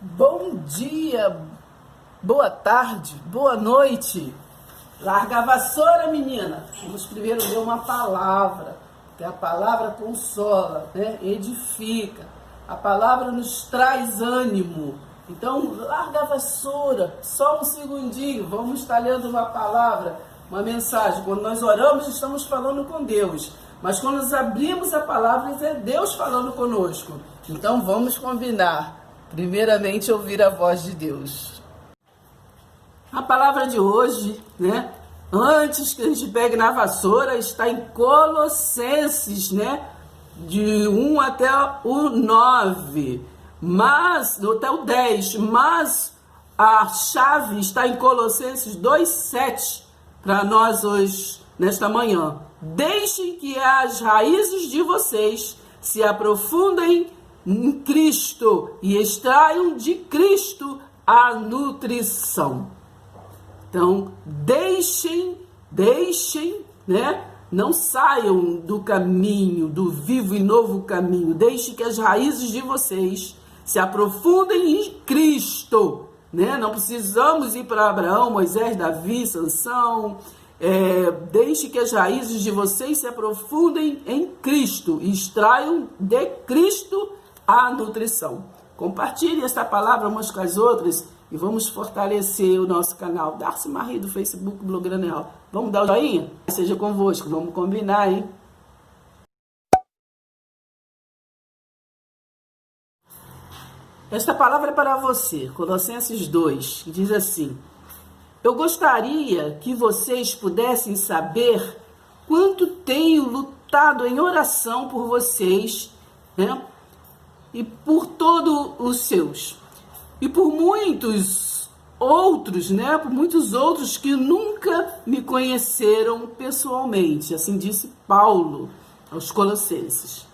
Bom dia, boa tarde, boa noite. Larga a vassoura, menina. Vamos primeiro ler uma palavra, que a palavra consola, né? Edifica. A palavra nos traz ânimo. Então, larga a vassoura, só um segundinho. Vamos estar lendo uma palavra, uma mensagem. Quando nós oramos, estamos falando com Deus. Mas quando nós abrimos a palavra, é Deus falando conosco. Então, vamos combinar. Primeiramente, ouvir a voz de Deus. A palavra de hoje, né? Antes que a gente pegue na vassoura, está em Colossenses, né? De 1 até o 9, mas, até o 10, mas a chave está em Colossenses 2:7 para nós hoje, nesta manhã. Deixem que as raízes de vocês se aprofundem em Cristo e extraiam de Cristo a nutrição. Então, deixem, né? Não saiam do caminho, do vivo e novo caminho. Deixem que as raízes de vocês se aprofundem em Cristo, né? Não precisamos ir para Abraão, Moisés, Davi, Sansão. Deixe que as raízes de vocês se aprofundem em Cristo e extraiam de Cristo a nutrição. Compartilhe esta palavra umas com as outras e vamos fortalecer o nosso canal Darcy Marie do Facebook Blogueira Neal. Vamos dar o joinha? Seja convosco, vamos combinar, hein? Esta palavra é para você, Colossenses 2, que diz assim: eu gostaria que vocês pudessem saber quanto tenho lutado em oração por vocês, né? E por todos os seus. E por muitos outros, né? Por muitos outros que nunca me conheceram pessoalmente. Assim disse Paulo aos Colossenses.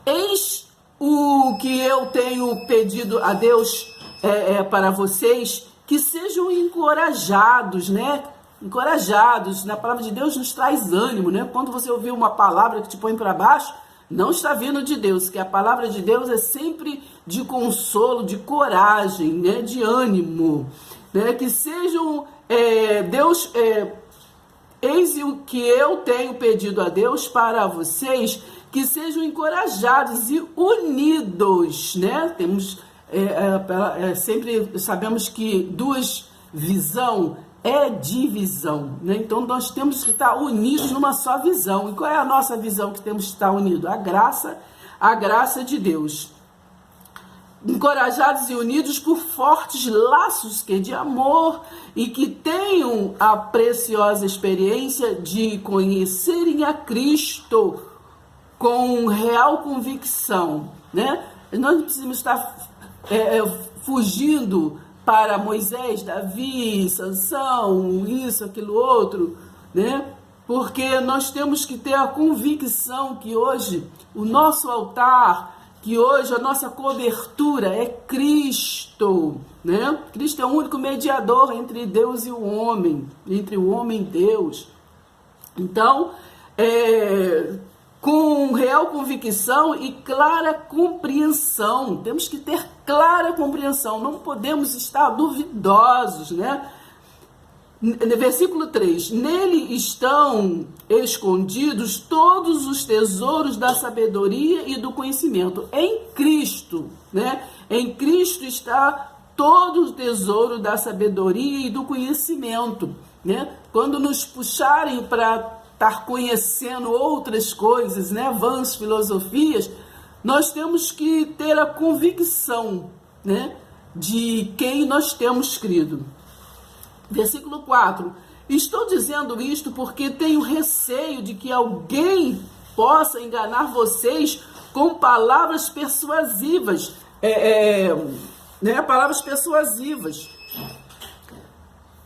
Eis o que eu tenho pedido a Deus para vocês, que sejam encorajados, né? Encorajados. Na palavra de Deus nos traz ânimo, né? Quando você ouvir uma palavra que te põe para baixo, não está vindo de Deus, que a palavra de Deus é sempre de consolo, de coragem, né? De ânimo, né? Que sejam, eis o que eu tenho pedido a Deus para vocês, que sejam encorajados e unidos, né? Temos, sempre sabemos que duas visão é divisão, né? Então nós temos que estar unidos numa só visão. E qual é a nossa visão que temos que estar unidos? A graça de Deus. Encorajados e unidos por fortes laços de amor e que tenham a preciosa experiência de conhecerem a Cristo com real convicção, né? Nós não precisamos estar fugindo para Moisés, Davi, Sansão, isso, aquilo, outro, né? Porque nós temos que ter a convicção que hoje o nosso altar, que hoje a nossa cobertura é Cristo, né? Cristo é o único mediador entre Deus e o homem, entre o homem e Deus. Então, com real convicção e clara compreensão. Temos que ter clara compreensão, não podemos estar duvidosos, né? Versículo 3, nele estão escondidos todos os tesouros da sabedoria e do conhecimento. Em Cristo, né? Em Cristo está todo o tesouro da sabedoria e do conhecimento, né? Quando nos puxarem para estar conhecendo outras coisas, né, vãs filosofias, nós temos que ter a convicção, né, de quem nós temos crido. Versículo 4. Estou dizendo isto porque tenho receio de que alguém possa enganar vocês com palavras persuasivas, né, palavras persuasivas.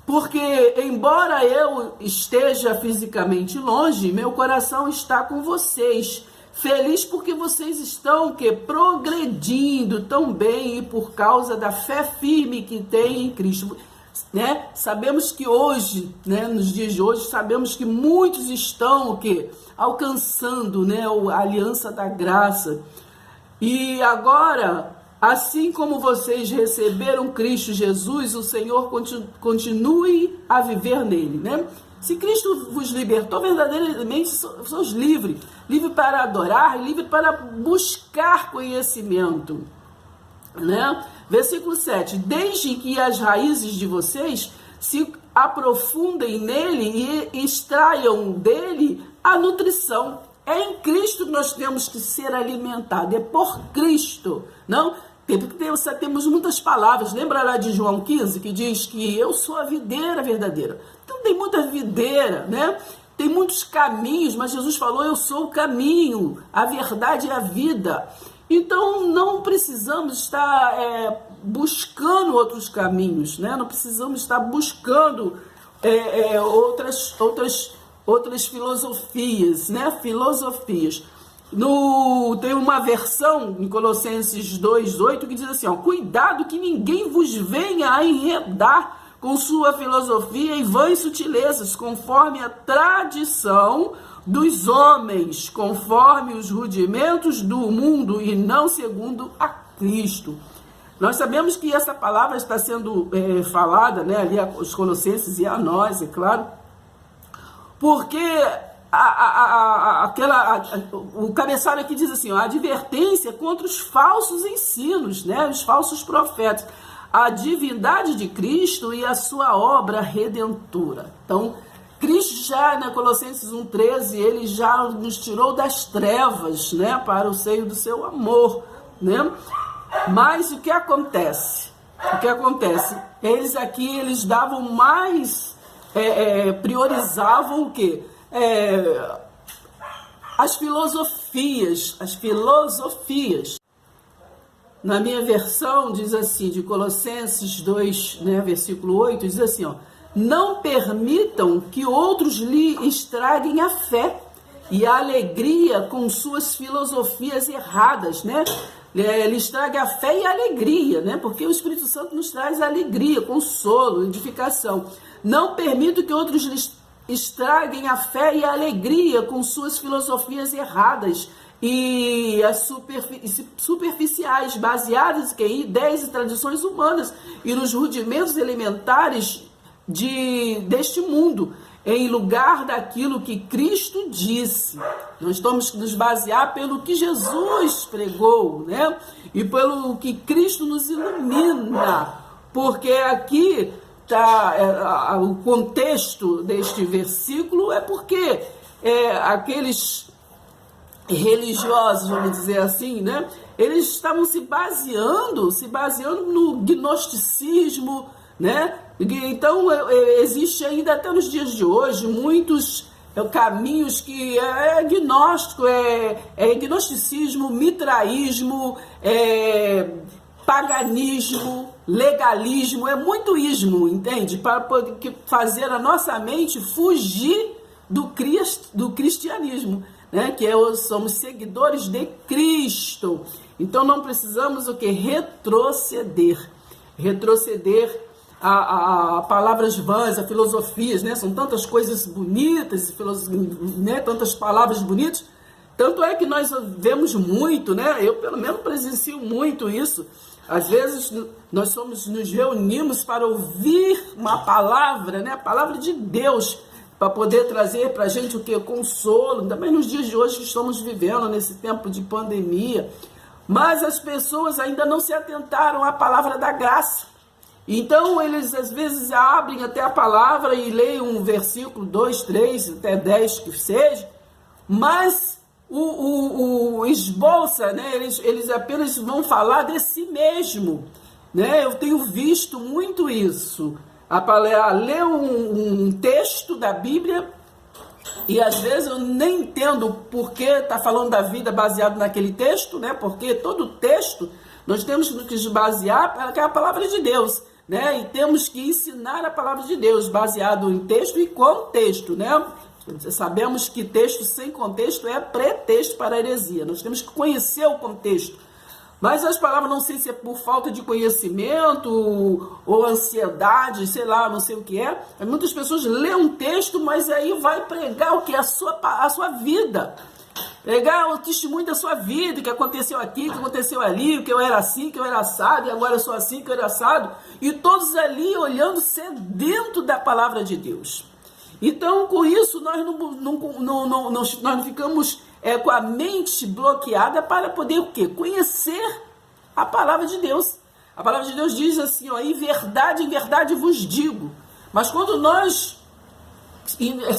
Porque, embora eu esteja fisicamente longe, meu coração está com vocês. Feliz porque vocês estão progredindo tão bem e por causa da fé firme que tem em Cristo. Né? Sabemos que hoje, né, nos dias de hoje, sabemos que muitos estão alcançando, né, a aliança da graça. E agora assim como vocês receberam Cristo Jesus, o Senhor continue a viver nele, né? Se Cristo vos libertou, verdadeiramente sois livres. Livre para adorar, livre para buscar conhecimento, né? Versículo 7. Desde que as raízes de vocês se aprofundem nele e extraiam dele a nutrição. É em Cristo que nós temos que ser alimentados, é por Cristo, não? Porque temos muitas palavras, lembra lá de João 15, que diz que eu sou a videira verdadeira. Então tem muita videira, né? Tem muitos caminhos, mas Jesus falou, eu sou o caminho, a verdade e a vida. Então não precisamos estar buscando outros caminhos, né? Não precisamos estar buscando outras filosofias, né? Filosofias. Tem uma versão em Colossenses 2:8 que diz assim, ó, cuidado que ninguém vos venha a enredar com sua filosofia e vãs sutilezas, conforme a tradição dos homens, conforme os rudimentos do mundo e não segundo a Cristo. Nós sabemos que essa palavra está sendo falada, né, ali aos Colossenses e a nós, é claro, porque o cabeçalho aqui diz assim, ó, a advertência contra os falsos ensinos, né, os falsos profetas, a divindade de Cristo e a sua obra redentora. Então, Cristo já, né, Colossenses 1:13, ele já nos tirou das trevas, né, para o seio do seu amor, né? Mas o que acontece? Eles davam mais, priorizavam o quê? As filosofias. Na minha versão diz assim, de Colossenses 2, né, versículo 8, diz assim, ó, não permitam que outros lhe estraguem a fé e a alegria com suas filosofias erradas, né? Ele estraga a fé e a alegria, né? Porque o Espírito Santo nos traz alegria, consolo, edificação. Não permitam que outros lhe estraguem a fé e a alegria com suas filosofias erradas e as superficiais, baseadas em ideias e tradições humanas e nos rudimentos elementares deste mundo, em lugar daquilo que Cristo disse. Nós temos que nos basear pelo que Jesus pregou, né? E pelo que Cristo nos ilumina, porque aqui tá o contexto deste versículo é porque aqueles religiosos, vamos dizer assim, né? Eles estavam se baseando no gnosticismo, né? Então existe ainda até nos dias de hoje muitos caminhos que é gnóstico, gnosticismo, mitraísmo, paganismo, legalismo, é muito ismo, entende? Para poder fazer a nossa mente fugir do cristianismo, né? Que somos seguidores de Cristo. Então não precisamos o que? Retroceder a palavras vãs, a filosofias, né? São tantas coisas bonitas, né? Tantas palavras bonitas. Tanto é que nós vemos muito, né? Eu pelo menos presencio muito isso. Às vezes nós nos reunimos para ouvir uma palavra, né? A palavra de Deus, para poder trazer para a gente o que? Consolo, também nos dias de hoje que estamos vivendo, nesse tempo de pandemia. Mas as pessoas ainda não se atentaram à palavra da graça. Então eles às vezes abrem até a palavra e leem um versículo, 2, 3, até 10 que seja, mas o esboça, né? Eles apenas vão falar de si mesmo, né? Eu tenho visto muito isso, a ler um texto da Bíblia e às vezes eu nem entendo por que está falando da vida baseado naquele texto, né? Porque todo texto nós temos que se basear para a palavra de Deus, né? E temos que ensinar a palavra de Deus baseado em texto e contexto, né? Sabemos que texto sem contexto é pretexto para a heresia. Nós temos que conhecer o contexto. Mas as palavras, não sei se é por falta de conhecimento ou ansiedade, sei lá, não sei o que é. Muitas pessoas lêem um texto, mas aí vai pregar o que? A sua vida. Pregar o testemunho da sua vida, o que aconteceu aqui, o que aconteceu ali, o que eu era assim, o que eu era assado, e agora eu sou assim, que eu era assado. E todos ali olhando sedento da palavra de Deus. Então, com isso, nós não ficamos com a mente bloqueada para poder o quê? Conhecer a palavra de Deus. A palavra de Deus diz assim, ó, em verdade vos digo. Mas quando nós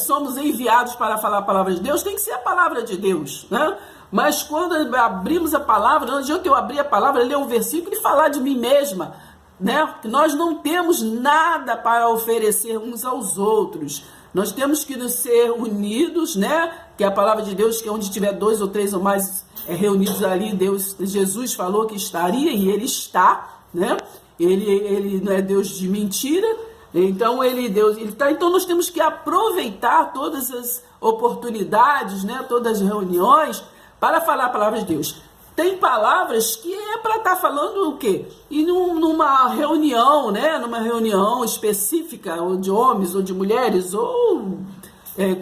somos enviados para falar a palavra de Deus, tem que ser a palavra de Deus, né? Mas quando abrimos a palavra, não adianta eu abrir a palavra, ler um versículo e falar de mim mesma, né? Que nós não temos nada para oferecer uns aos outros. Nós temos que nos ser unidos, né? Que a palavra de Deus, que onde tiver 2 ou 3 ou mais reunidos ali, Jesus falou que estaria e ele está, né? Ele não é Deus de mentira. Então então nós temos que aproveitar todas as oportunidades, né, todas as reuniões para falar a palavra de Deus. Tem palavras que é para estar falando o quê? E numa reunião, né, numa reunião específica, ou de homens ou de mulheres, ou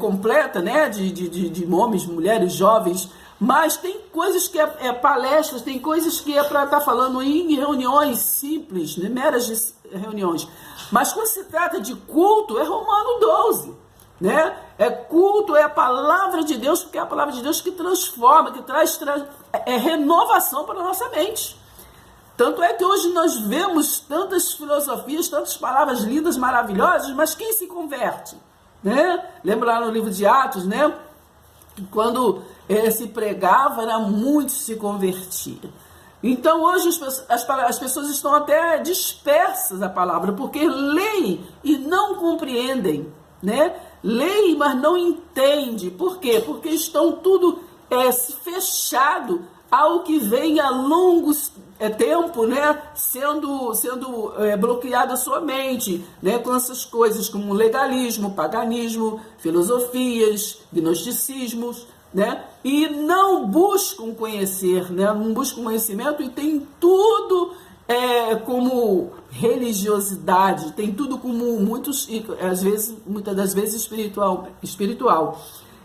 completa, né, de homens, mulheres, jovens. Mas tem coisas que é palestras, tem coisas que é para estar falando em reuniões simples, né, meras reuniões. Mas quando se trata de culto, é Romano 12, né? É culto, é a palavra de Deus, porque é a palavra de Deus que transforma, que traz renovação para a nossa mente. Tanto é que hoje nós vemos tantas filosofias, tantas palavras lindas, maravilhosas, mas quem se converte? Né? Lembra lá no livro de Atos, né? Quando se pregava, muitos se convertiam. Então hoje as pessoas estão até dispersas a palavra, porque leem e não compreendem, né? Leem, mas não entendem. Por quê? Porque estão tudo fechado ao que vem a longo tempo, né? Sendo bloqueada a sua mente, né? Com essas coisas como legalismo, paganismo, filosofias, gnosticismos, né? E não buscam conhecer, né? Não buscam conhecimento e tem tudo como religiosidade, tem tudo como muitas das vezes espiritual.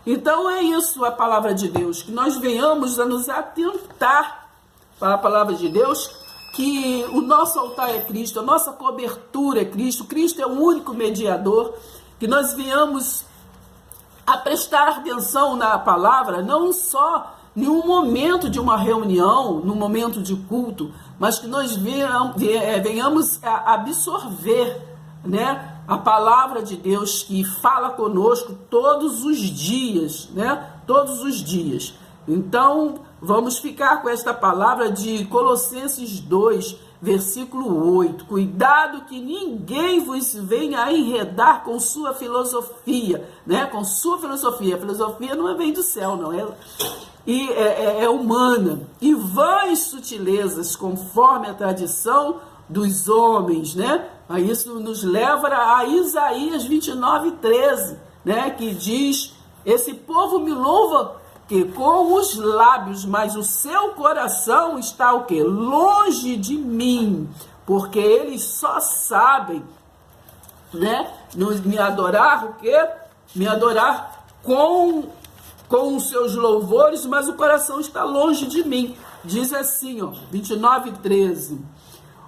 Então é isso a palavra de Deus, que nós venhamos a nos atentar para a palavra de Deus, que o nosso altar é Cristo, a nossa cobertura é Cristo, Cristo é o único mediador, que nós venhamos a prestar atenção na palavra, não só em um momento de uma reunião, num momento de culto, mas que nós venhamos a absorver, né, a palavra de Deus que fala conosco todos os dias, né, todos os dias. Então, vamos ficar com esta palavra de Colossenses 2, versículo 8. Cuidado que ninguém vos venha a enredar com sua filosofia, né? Com sua filosofia. A filosofia não vem do céu, não é? É humana. E vãs sutilezas, conforme a tradição dos homens, né? Aí isso nos leva a Isaías 29:13, né? Que diz: esse povo me louva que com os lábios, mas o seu coração está o quê? Longe de mim, porque eles só sabem, né, me adorar o quê? Me adorar com os seus louvores, mas o coração está longe de mim. Diz assim, ó, 29:13.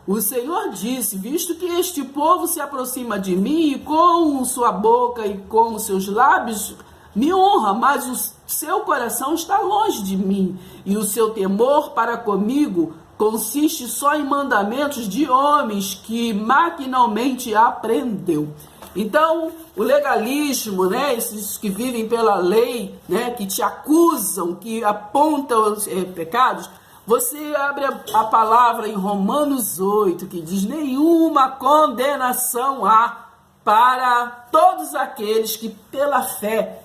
O Senhor disse: visto que este povo se aproxima de mim e com sua boca e com os seus lábios me honra, mas o seu coração está longe de mim, e o seu temor para comigo consiste só em mandamentos de homens que maquinalmente aprendeu. Então, o legalismo, né, esses que vivem pela lei, né, que te acusam, que apontam os pecados, você abre a palavra em Romanos 8, que diz: nenhuma condenação há para todos aqueles que pela fé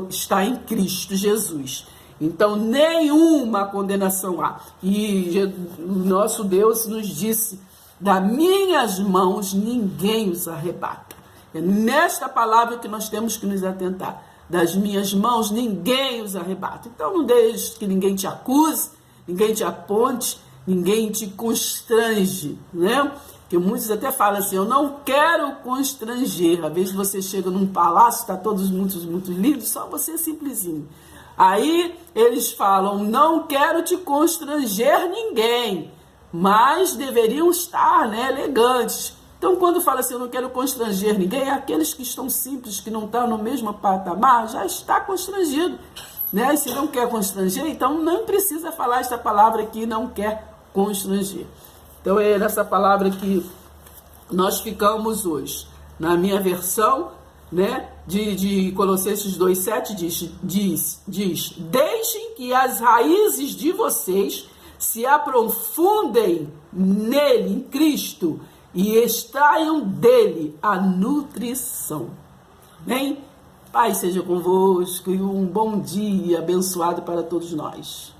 está em Cristo Jesus. Então, nenhuma condenação há. E o nosso Deus nos disse: das minhas mãos ninguém os arrebata. É nesta palavra que nós temos que nos atentar. Das minhas mãos ninguém os arrebata. Então, não deixe que ninguém te acuse, ninguém te aponte, ninguém te constrange, né? Que muitos até falam assim: eu não quero constranger. Às vezes você chega num palácio, está todos muito lindos, só você simplesinho. Aí eles falam, não quero te constranger ninguém, mas deveriam estar, né, elegantes. Então, quando fala assim, eu não quero constranger ninguém, aqueles que estão simples, que não estão no mesmo patamar, já está constrangido, né? E se não quer constranger, então não precisa falar essa palavra aqui, não quer constranger. Então, é nessa palavra que nós ficamos hoje. Na minha versão, né, de Colossenses 2,7 diz, deixem que as raízes de vocês se aprofundem nele, em Cristo, e extraiam dele a nutrição. Amém? Pai seja convosco e um bom dia abençoado para todos nós.